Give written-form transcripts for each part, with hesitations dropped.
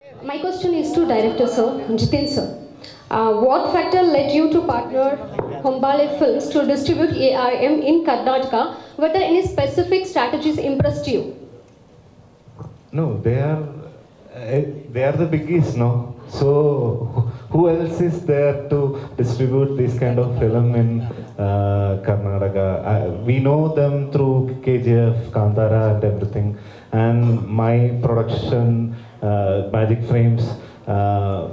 My question is to director sir, Jitin sir. What factor led you to partner Hombale Films to distribute ARM in Karnataka? Were there any specific strategies impressed you? No, they are the biggies, no. So who else is there to distribute this kind of film in Karnataka? We know them through KGF, Kantara, and everything. And my production, Magic Frames.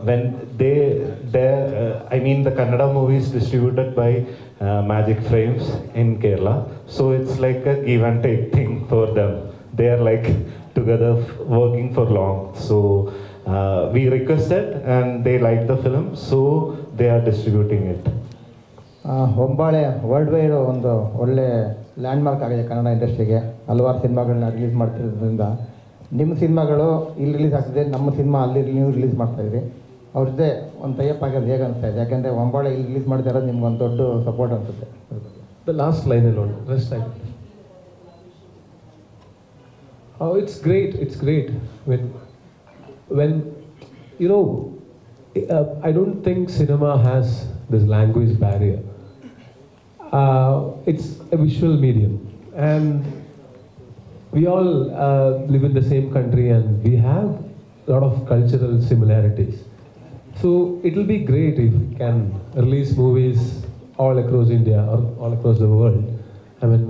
When I mean, the Kannada movie is distributed by Magic Frames in Kerala. So it's like a give and take thing for them. They are like together working for long. So we requested and they liked the film, so they are distributing it. Hombale world wide ಒಂದು ಒಳ್ಳೆ landmark ಆಗಿದೆ ಕನ್ನಡ ಇಂಡಸ್ಟ್ರಿಗೆ. ಹಲವಾರು ಸಿನಿಮಾಗಳನ್ನ release ಮಾಡ್ತಿರೋದ್ರಿಂದ ನಿಮ್ಮ ಸಿನಿಮಾಗಳು ಇಲ್ಲಿ release ಆಗ್ತಿದೆ, ನಮ್ಮ ಸಿನಿಮಾ ಅಲ್ಲಿ ನೀವು ರಿಲೀಸ್ ಮಾಡ್ತಾಯಿದ್ರಿ. ಅವ್ರ ಜೊತೆ ಒಂದು ಟೈಅಪ್ ಆಗೋದು ಹೇಗೆ ಅನಿಸ್ತಾ ಇದೆ? ಯಾಕೆಂದರೆ ಹೊಂಬಾಳೆ ಇಲ್ಲಿ ರಿಲೀಸ್ ಮಾಡ್ತಾ ಇರೋದು ನಿಮ್ಗೆ ಒಂದು ದೊಡ್ಡ ಸಪೋರ್ಟ್ ಅನಿಸುತ್ತೆ. The last line alone, rest I did. Oh, it's great. It's great when you know. I don't think cinema has this language barrier. It's a visual medium, and we all live in the same country, and we have a lot of cultural similarities. So it will be great if we can release movies all across India or all across the world. I mean,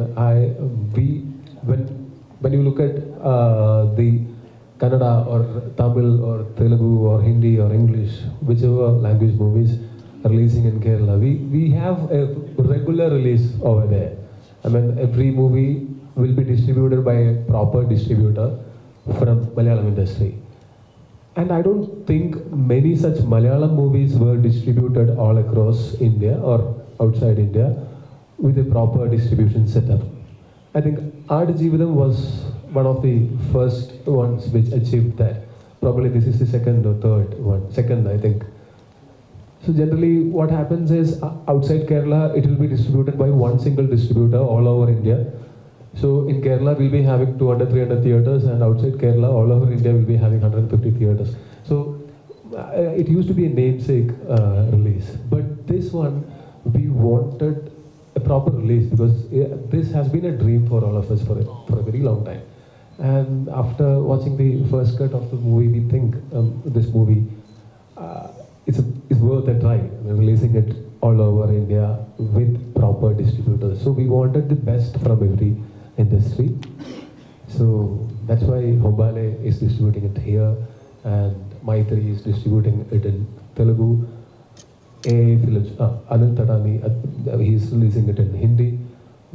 when you look at the Kannada or Tamil or Telugu or Hindi or English, whichever language movies are releasing in Kerala, we have a regular release over there. I mean, every movie will be distributed by a proper distributor from Malayalam industry. And I don't think many such Malayalam movies were distributed all across India or outside India with a proper distribution setup. I think Art Jeevitham was one of the first ones which achieved that. Probably this is the second or third one. Second, I think. So generally what happens is outside Kerala it will be distributed by one single distributor all over India. So in Kerala we'll be having 200-300 theatres, and outside Kerala all over India we'll be having 150 theatres. So it used to be a namesake release. But this one we wanted a proper release because this has been a dream for all of us for a very long time. And after watching the first cut of the movie, we think this movie is worth a try. We're releasing it all over India with proper distributors. So we wanted the best from every industry. So that's why Hombale is distributing it here, and Maitri is distributing it in Telugu. Films, Anil Tadani, he's releasing it in Hindi.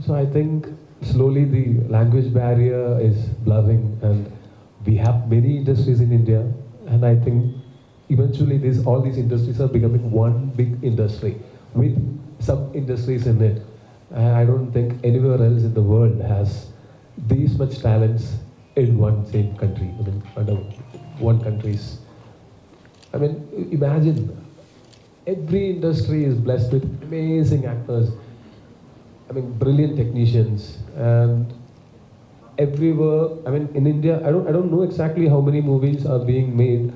So I think slowly the language barrier is blurring, and we have many industries in India, and I think eventually all these industries are becoming one big industry with sub-industries in it. And I don't think anywhere else in the world has these much talents in one same country. I mean, under one country's. I mean, imagine every industry is blessed with amazing actors. I mean, brilliant technicians, and everywhere. I mean, in India, I don't know exactly how many movies are being made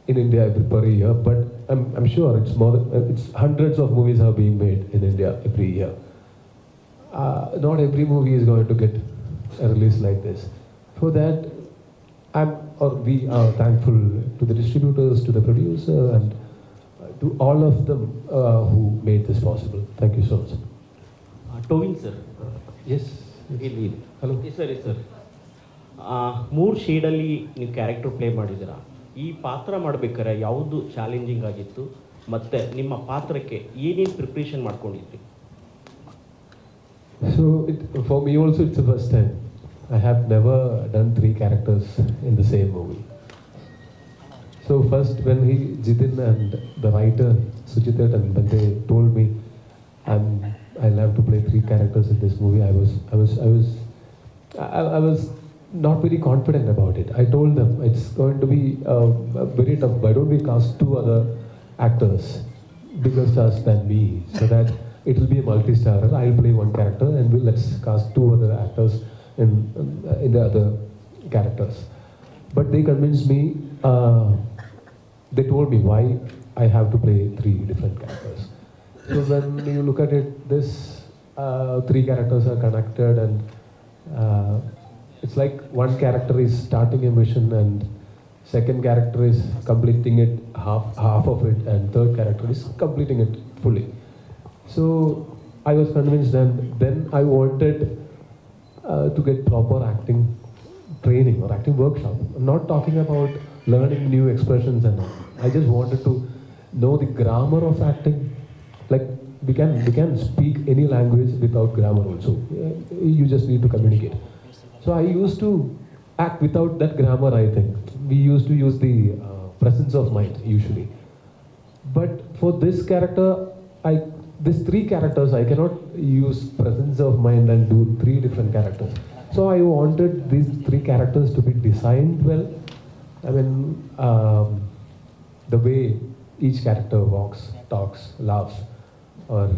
in India per year, but I'm sure it's hundreds of movies are being made in India every year. Not every movie is going to get a release like this. For that, we are thankful to the distributors, to the producer, and to all of them who made this possible. Thank you so much. Tovino sir, Yes. ಇಲ್ಲಿ Hello. ಸರಿ sir, 3 ಶೇಡಲ್ಲಿ ನೀವು character play ಮಾಡಿದ್ದೀರಾ. ಈ ಪಾತ್ರ ಮಾಡಬೇಕಾದ್ರೆ ಯಾವುದು challenging ಆಗಿತ್ತು, ಮತ್ತು ನಿಮ್ಮ ಪಾತ್ರಕ್ಕೆ ಏನೇನು preparation ಮಾಡ್ಕೊಂಡಿದ್ರಿ? So for me also it's the first time. I have never done 3 characters in the same movie. So first when Jitin and the writer Suchita, and when they told me I'll have to play 3 characters in this movie, I was not very confident about it. I told them it's going to be very tough. Why don't we cast 2 other actors, bigger stars than me, so that it will be a multi-starrer. I'll play 1 character, and let's cast 2 other actors in the other characters. But they convinced me they told me why I have to play three different characters. So when you look at it, this three characters are connected, and it's like one character is starting a mission, and second character is completing it half of it, and third character is completing it fully. So I was convinced, and then I wanted to get proper acting training or acting workshop. I'm not talking about learning new expressions and all. I just wanted to know the grammar of acting. Like we can speak any language without grammar also. You just need to communicate. So I used to act without that grammar, I think. We used to use the presence of mind usually. But for this character, these three characters, I cannot use presence of mind and do three different characters. So I wanted these three characters to be designed well. I mean, the way each character walks, talks, laughs, or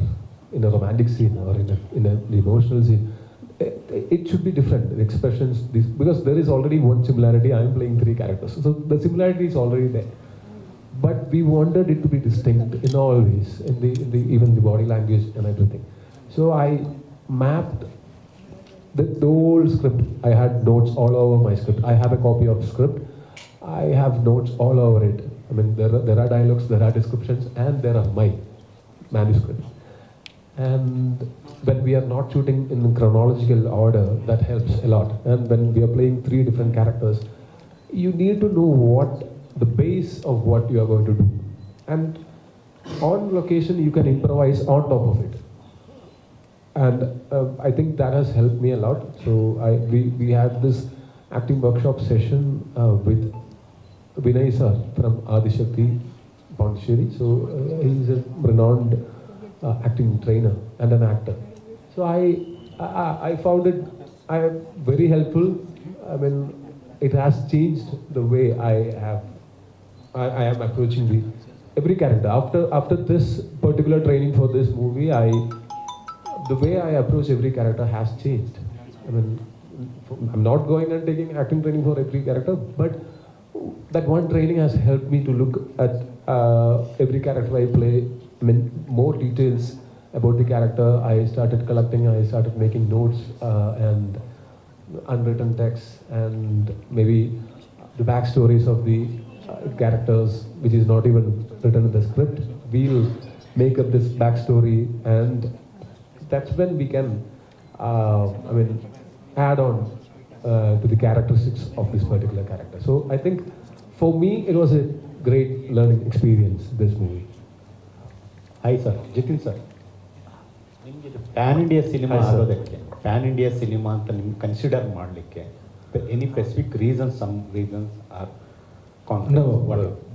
in a romantic scene or in an emotional scene, it should be different. The expressions, because there is already one similarity. I am playing three characters, so the similarity is already there. But we wanted it to be distinct in all ways, in the even the body language and everything. So I mapped the whole script. I had notes all over my script. I have a copy of the script. I have notes all over it. I mean, there are dialogues, there are descriptions, and there are my manuscripts. And when we are not shooting in chronological order, that helps a lot. And when we are playing three different characters, you need to know what the base of what you are going to do. And on location, you can improvise on top of it. And I think that has helped me a lot. So we had this acting workshop session with Vinay sir from Adishakti Pondicherry. So he's a renowned acting trainer and an actor. So I found it very helpful. I mean, it has changed the way I am approaching every character. After this particular training for this movie, the way I approach every character has changed. I mean, I'm not going and taking acting training for every character, but that one training has helped me to look at every character I play. I mean, more details about the character. I started collecting, I started making notes and unwritten texts, and maybe the backstories of the characters, which is not even written in the script. We'll make up this backstory, and that's when we can, add on to the characteristics of this particular character. So I think for me, it was a great learning experience, this movie. Hi sir, Jitin sir. ನಿಮಗೆ pan India cinema ಆಗೋದಕ್ಕೆ pan India cinema ಅಂತ ನಿಮ್ಗೆ consider ಮಾಡಲಿಕ್ಕೆ any specific reasons, some reasons are No,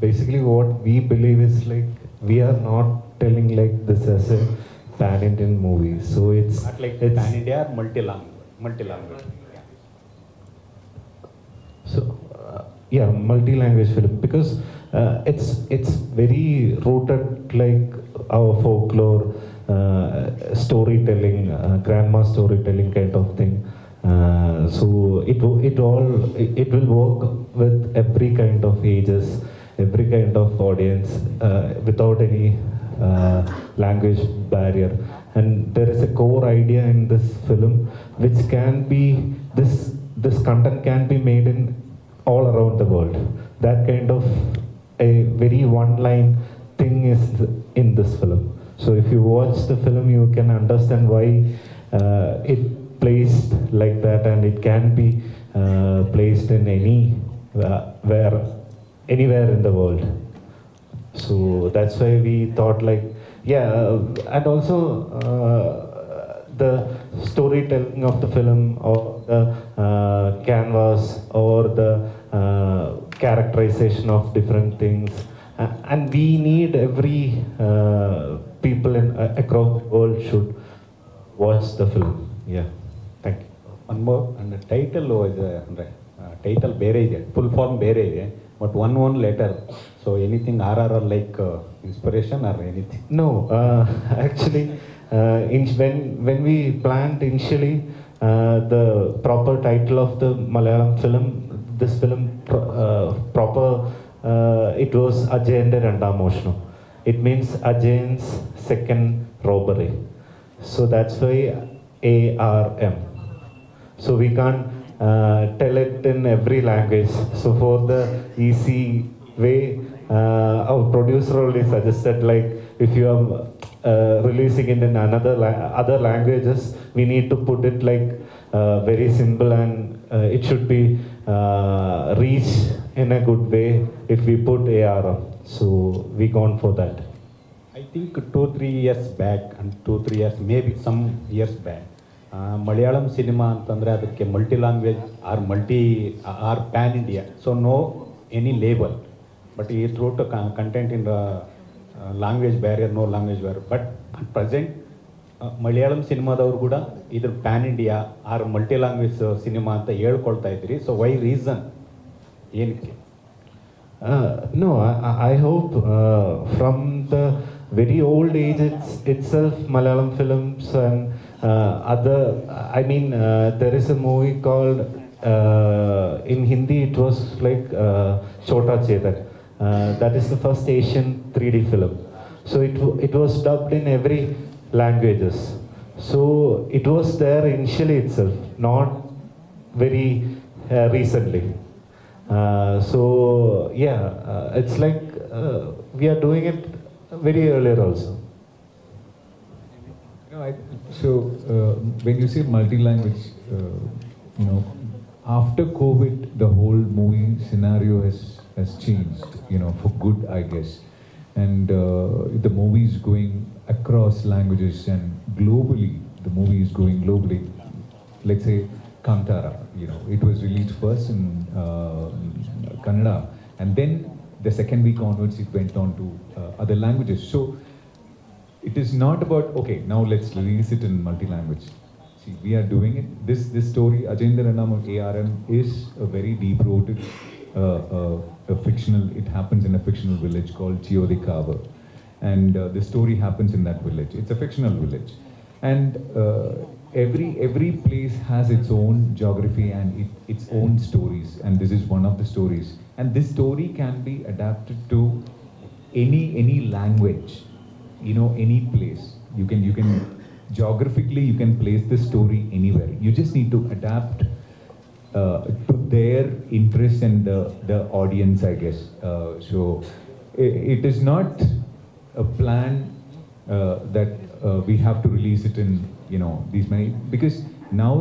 basically what we believe is like we are not telling like this as a pan-Indian movie. So it's not like PAN India multi-language. So yeah, multi-language film, because it's very rooted like our folklore, storytelling, grandma storytelling kind of thing. So it will work with every kind of ages, every kind of audience, without any language barrier. And there is a core idea in this film, which can be this content can be made in all around the world. That kind of a very one-line thing is in this film. So if you watch the film, you can understand why it placed like that, and it can be placed in anywhere in the world. So that's why we thought like, and also the storytelling of the film, or the canvas, or the characterization of different things, and we need every people across the world should watch the film. Yeah. Thank you. One more, ಅಂದರೆ title ಇದೆ, ಅಂದರೆ title ಬೇರೆ ಇದೆ, full form ಬೇರೆ ಇದೆ, but one letter. So anything are like inspiration or anything? No, actually, when we planned initially, the proper title of the Malayalam film, this film proper it was Ajayന്റെ രണ്ടാം മോഷണം. It means Ajay's second robbery. So that's why ARM. So we can't tell it in every language. So for the easy way, our producer only suggested, like, if you are releasing it in other languages, we need to put it like very simple, and it should be reach in a good way if we put ARM. So we gone for that. I think 2-3 years back, and 2-3 years, maybe some years back, Malayalam cinema ಅಂತಂದರೆ ಅದಕ್ಕೆ multi language or pan India, so no any label, but ಈ through to content in language barrier, no language barrier. But at present Malayalam ಸಿನಿಮಾದವ್ರು ಕೂಡ ಇದ್ರ pan India or multi language cinema ಅಂತ ಹೇಳ್ಕೊಳ್ತಾ ಇದ್ದೀರಿ. So why reason ಏನಕ್ಕೆ? No, I hope from the very old age itself, Malayalam films and other, I mean, there is a movie called, in Hindi it was like Chota Chetak. That is the first Asian 3D film. So it was dubbed in every languages. So it was there initially itself, not very recently. So yeah, it's like we are doing it very earlier also. When you say multi-language, after COVID, the whole movie scenario has changed, for good, I guess. And the movie is going across languages, and globally, the movie is going globally. Let's say Kannada, it was released first in Kannada, and then the second week onwards, it went on to other languages. So it is not about, okay, now let's release it in multi-language. See, we are doing it. This story, Ajayendra Ranam of ARM, is a very deep-rooted, a fictional. It happens in a fictional village called Chiyodikawa, and the story happens in that village. It's a fictional village, and every place has its own geography and its own stories, and this is one of the stories. And this story can be adapted to any language, any place. You can geographically you can place the story anywhere. You just need to adapt to their interest and the audience, I guess. So it is not a plan that we have to release it in these many, because now,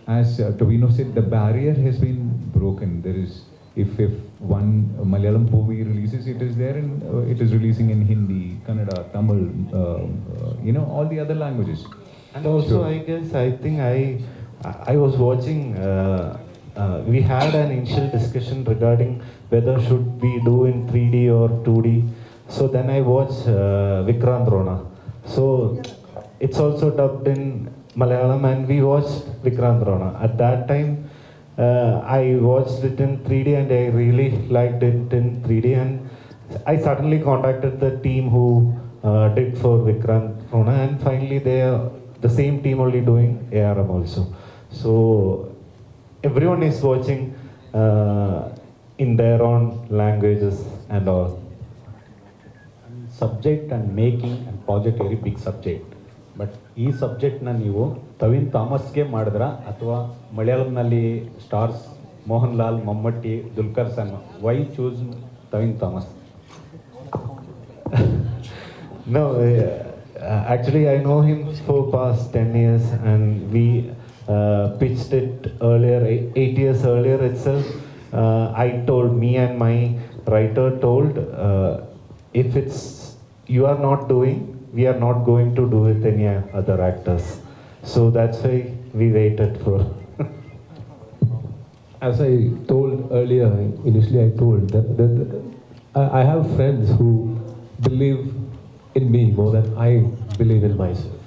as Tovino said, the barrier has been broken. There is, if one Malayalam movie releases, it is there, and it is releasing in Hindi, Kannada, Tamil, all the other languages. And also, I guess, I was watching, we had an initial discussion regarding whether should we do in 3D or 2D. So then I watched Vikrant Rona. So it's also dubbed in Malayalam, and we watched Vikrant Rona. At that time, I watched it in 3D, and I really liked it in 3D, and I suddenly contacted the team who did for Vikrant Rona, and finally they are the same team only doing ARM also. So everyone is watching in their own languages and all. Subject and making and project very big subject. But ಈ ಸಬ್ಜೆಕ್ಟ್ನ ನೀವು ತವಿನ್ ಥಾಮಸ್ಗೆ ಮಾಡಿದ್ರ ಅಥವಾ ಮಲಯಾಳಂನಲ್ಲಿ stars Mohan Lal, Mammootty, Dulquer Salmaan, why choose Tovino Thomas? No, actually I know him for past 10 years, and we pitched it earlier, 8 years earlier itself. I told, me and my writer told, if it's you are not doing, we are not going to do with any other actors. So that's why we waited for. As I told earlier, initially I told that I have friends who believe in me more than I believe in myself.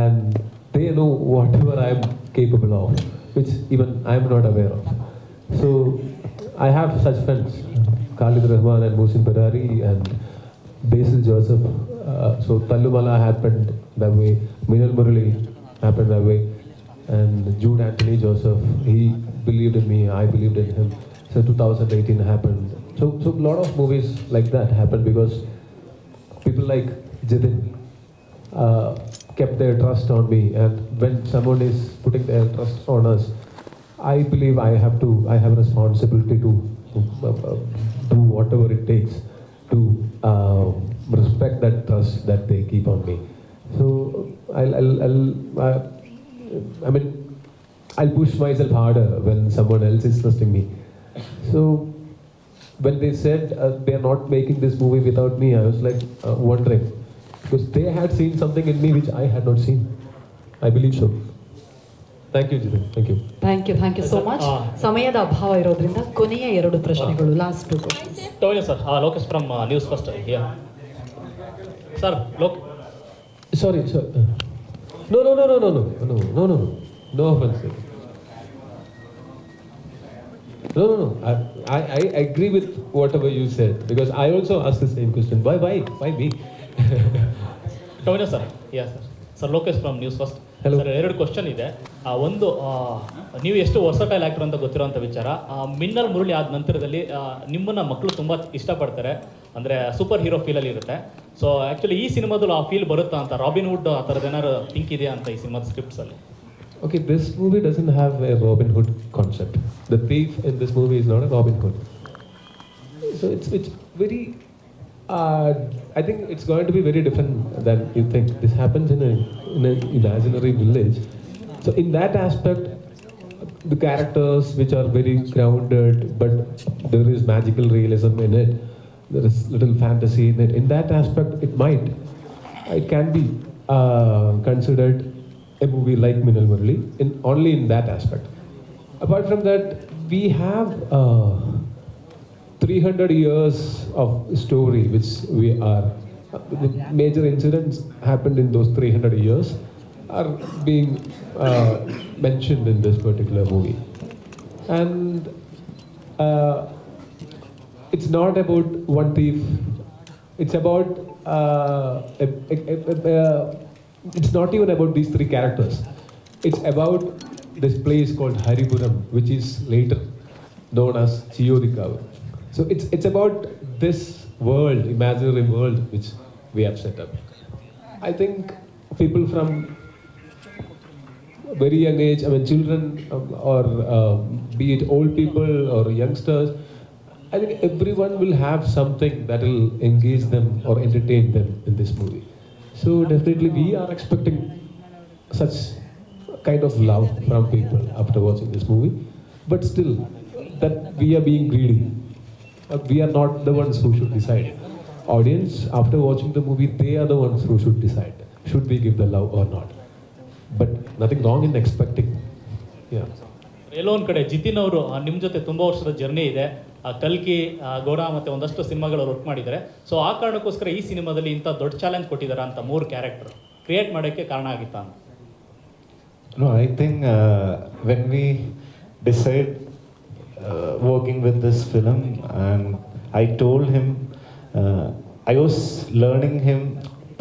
And they know whatever I am capable of, which even I am not aware of. So I have such friends, Khalid Rahman and Musin Badari and Basil Joseph. So Tallumala happened that way, Minal Murali happened that way, and Jude Anthony Joseph, he believed in me, I believed in him. So 2018 happened. So a lot of movies like that happened because people like Jitin kept their trust on me, and when someone is putting their trust on us, I believe I have a responsibility to do whatever it takes to respect that trust that they keep on me. So I'll push myself harder when someone else is trusting me. So when they said they are not making this movie without me, I was like wondering, because they had seen something in me which I had not seen. I believe so. Thank you, Jitin. Thank you. Thank you so much. ಸಮಯದ ಅಭಾವ ಇರೋದ್ರಿಂದ ಕೊನೆಯ 2 ಪ್ರಶ್ನೆಗಳು, last 2 questions. Tonya sir, Lokesh from News First here. Sir, Sorry. No offense. No. I agree with whatever you said, because I also asked the same question. Why me? Tonya sir, yes sir. Sir, Lokesh from News First. Hello. Sir 2 question ಇದೆ. ಒಂದು, ನೀವು ಎಷ್ಟು versatile actor ಅಂತ ಗೊತ್ತಿರೋಂಥ ವಿಚಾರ. ಮಿನ್ನಲ್ ಮುರಳಿ ಆದ ನಂತರದಲ್ಲಿ ನಿಮ್ಮನ್ನು ಮಕ್ಕಳು ತುಂಬ ಇಷ್ಟಪಡ್ತಾರೆ, ಅಂದರೆ ಸೂಪರ್ ಹೀರೋ ಫೀಲಲ್ಲಿ ಇರುತ್ತೆ. ಸೊ ಆ್ಯಕ್ಚುಲಿ ಈ ಸಿನಿಮಾದಲ್ಲಿ ಆ ಫೀಲ್ ಬರುತ್ತಾ ಅಂತ, ರಾಬಿನ್ ವುಡ್ ಆ ಥರದ್ದು ಏನಾದ್ರು ಥಿಂಕ್ ಇದೆಯಾ ಅಂತ ಈ ಸಿನಿಮಾದ ಸ್ಕ್ರಿಪ್ಟ್ಸಲ್ಲಿ? Okay, this movie doesn't have a Robin Hood concept. The thief in this movie is not a Robin Hood. So it's very. I think it's going to be very different than you think. This happens in an imaginary village. So in that aspect, the characters which are very grounded, but there is magical realism in it. There is little fantasy in it. In that aspect, it can be considered a movie like Minnal Murali, only in that aspect. Apart from that, we have 300 years of story which we are, the major incidents happened in those 300 years are being mentioned in this particular movie. And it's not about one thief, it's about it's not even about these 3 characters. It's about this place called Haripuram, which is later known as Chiyodikavu. So it's about this world, imaginary world, which we have set up. I think people from very young age, children or be it old people or youngsters, I think everyone will have something that will engage them or entertain them in this movie. So definitely we are expecting such kind of love from people after watching this movie, but still that we are being greedy. We are not the ones who should decide. Audience, after watching the movie, they are the ones who should decide. Should we give the love or not? But nothing wrong in expecting. Yeah. ಎಲ್ಲೋ ಒಂದು ಕಡೆ ಜಿತಿನ್ ಅವರು ನಿಮ್ಮ ಜೊತೆ ತುಂಬ ವರ್ಷದ journey ಇದೆ. ಕಲ್ಕಿ, ಗೌಡ ಮತ್ತು ಒಂದಷ್ಟು ಸಿನಿಮಾಗಳು ವರ್ಕ್ ಮಾಡಿದ್ದಾರೆ. ಸೊ ಆ ಕಾರಣಕ್ಕೋಸ್ಕರ ಈ ಸಿನಿಮಾದಲ್ಲಿ ಇಂಥ ದೊಡ್ಡ ಚಾಲೆಂಜ್ ಕೊಟ್ಟಿದ್ದಾರೆ ಅಂತ 3 ಕ್ಯಾರೆಕ್ಟರ್ ಕ್ರಿಯೇಟ್ ಮಾಡೋಕ್ಕೆ ಕಾರಣ ಆಗಿತ್ತಾ ಅಂತ? No, I think when we decide working with this film, and I told him, I was learning him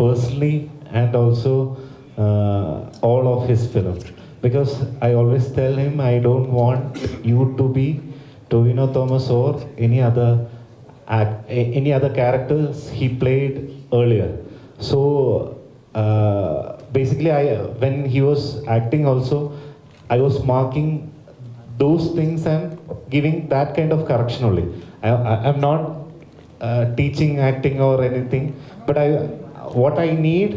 personally and also all of his film, because I always tell him I don't want you to be Tovino Thomas or any other characters he played earlier. So basically, when he was acting also, I was marking those things and giving that kind of correction only. I'm not teaching acting or anything, but what I need,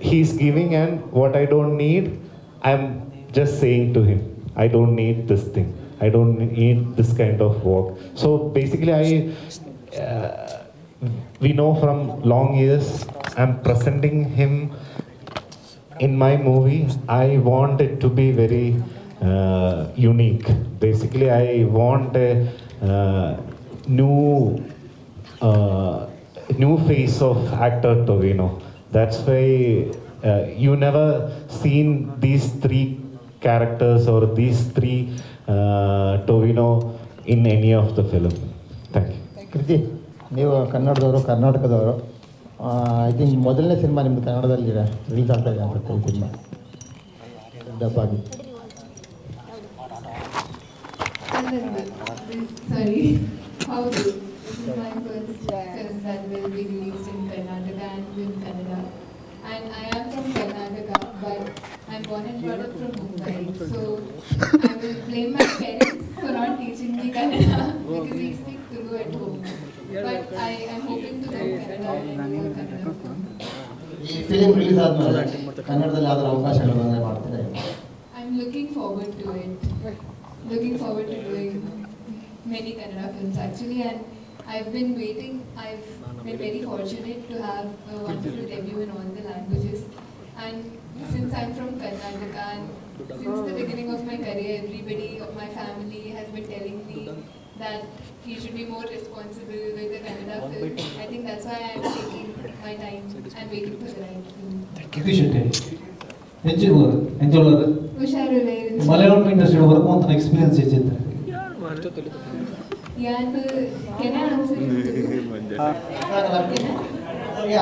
he's giving, and what I don't need, I'm just saying to him, I don't need this thing. I don't need this kind of work. So basically, we know from long years, I'm presenting him in my movie. I want it to be very unique. Basically, I want a new face of actor Tovino. That's why you never seen these 3 characters or these 3 Tovino in any of the film. Thank you. ಕೃತಿ, ನೀವು ಕನ್ನಡದವರು, ಕರ್ನಾಟಕದವರು. I think ಮೊದಲನೇ cinema ನಿಮ್ಮದು ಕನ್ನಡದಲ್ಲಿ release ಆಗ್ತಾ ಇದೆ ಅಂತ ಈ cinema ಡಬ್ಬಾಗಿ. Sorry. How This is my first film that will be released in Karnataka and in Kannada. And I am from Karnataka, but I'm born and brought up from Mumbai. So I will blame my parents for not teaching me Kannada because we speak Telugu at home. But I am hoping to learn Kannada and learn Kannada. ಈ film release ಆದಮೇಲೆ ಕನ್ನಡದಲ್ಲಿ ಯಾವ್ದಾದ್ರು ಅವಕಾಶಗಳು ಬಂದರೆ ಮಾಡ್ತಾರೆ? I'm looking forward to it. Looking forward to doing many Kannada films actually, and I've been waiting. I've been very fortunate to have a wonderful debut in all the languages. And since I'm from Karnataka, and since the beginning of my career, everybody of my family has been telling me that you should be more responsible with the Kannada film. I think that's why I'm taking my time and waiting for the right film. Malayalam industry work ಅಂತ experience ಇದ್ದಿತ್ತು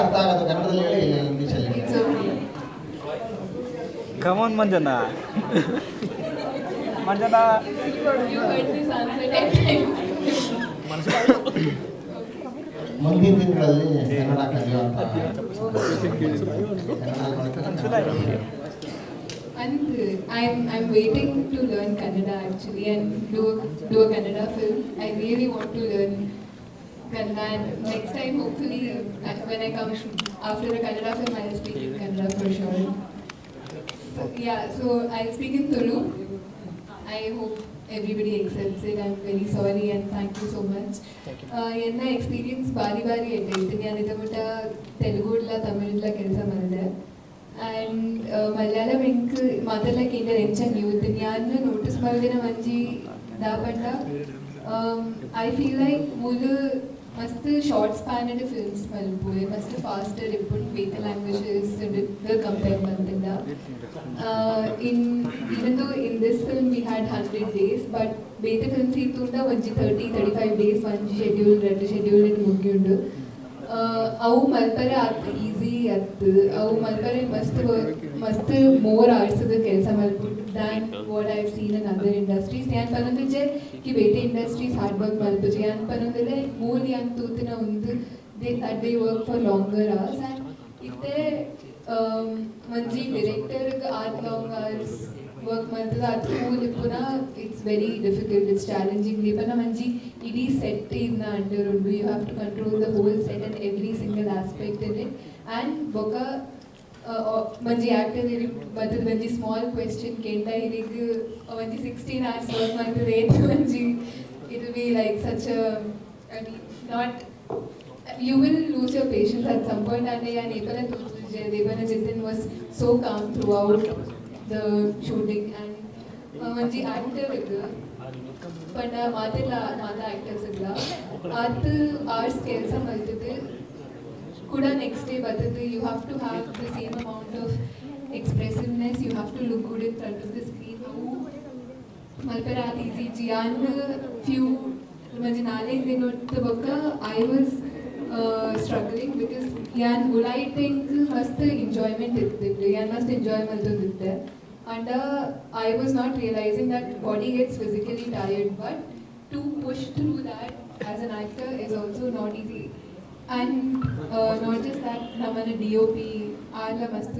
ಅರ್ಥ ಆಗೋದು ಕನ್ನಡದಲ್ಲಿ ಹೇಳಿ ಇಲ್ಲ ಇಂಗ್ಲೀಷಲ್ಲಿ. ಕಮಾನ್ ಮಂಜನಾ ಮುಂದಿನ ದಿನಗಳಲ್ಲಿ Kannada ಕಲಿಯುವಂಥ And I'm waiting to learn Kannada actually and do a Kannada film. I really want to learn Kannada, and next time hopefully when I come after a Kannada film I'll speak in Kannada for sure. So yeah, so I'll speak in Tulu. I hope everybody accepts it. I'm very sorry and thank you so much. Enna experience bari itte njan idamutta Telugu illa Tamil illa kelsa madide. And Malayalam ink ಮಾತಾಡ್ಲಿಕ್ಕೆ inter ಎಂಚನ್ youth ನಾನು notice ಮಾಡಿದಿನ ಮಂಜಿ ದಾಪಂಡ I feel like ಮೂಲು ಮಸ್ತ್ short ಸ್ಪ್ಯಾನೆಡ್ films ಮಲ್ಪುವೆ ಮಸ್ತ್ faster ಇಪ್ಪುಂಡು ಬೇತೆ languages compare ಬಂದಿದ್ದ even though in this film we had 100 days but ಬೇತೆ ಫಿಲ್ಮ್ಸ್ ಇತ್ತುಂಡ ಒಂಜಿ 30-35 days ಒಂಜಿ ಶೆಡ್ಯೂಲ್ ಇಟ್ಟು ಮುಗಿಯುಂಡು ಅವು ಮಲ್ಪರೆ ಅತ್ತು ಈಸಿ ಅತ್ತು ಅವು ಮಲ್ಪರೆ ಮಸ್ತ್ ಮೋರ್ ಆಡ್ಸದ ಕೆಲಸ ಮಲ್ಪುಟ್ಟು than what I seen in other industries ಯಾನ್ ಪನೊಂದಿಜ್ಜೆ ಕಿ ಬೇತೆ ಇಂಡಸ್ಟ್ರೀಸ್ ಹಾರ್ಡ್ ವರ್ಕ್ ಮಲ್ಪುಜೆ ಯಾನ್ ಪನೊಂದಿಲೆ ಮೂಲ್ ಯಾನ್ ತೂತಿನ ಒಂದು they work for longer hours and ಇತ್ತೆ ಮಂಜಿ ಡೈರೆಕ್ಟರ್ಗೆ ಆತ್ ಲಾಂಗ್ ಅವರ್ಸ್ work ಮಾಡ್ತದ ಅದು ಪುನ it's very difficult it's challenging ದೀಪನ ಮಂಜಿ ಇಡೀ ಸೆಟ್ ಇನ್ನ ಅಂಡರ್ ಉಂಡು you have to control the whole set and every single aspect in it and ಬೊಕ ಮಂಜಿ ಆ್ಯಕ್ಟರ್ ಇರಿಗೆ ಬರ್ತದ ಮಂಜಿ ಸ್ಮಾಲ್ ಕ್ವೆಶ್ಚನ್ ಕೇಳ್ದ ಇರಿಗೆ ಮಂಜಿ 16 hours ವರ್ಕ್ ಮಾಡ್ತದೆ ಏನು ಮಂಜಿ it will be like such not you will lose your patience at some point and Devana Jitin was so calm throughout the shooting and manji actor iddu but mata actors idla atu hours kelsa maltide kuda next day batade you have to have the same amount of expressiveness, you have to look good in front of the screen malpera easy jian few manji nale dinottu bakka I was struggling because yan ulai think mast enjoyment ittidde yan must enjoy maltoditte and I was not realizing that body gets physically tired but to push through that as an actor is also not easy and not just that namana DOP alla mast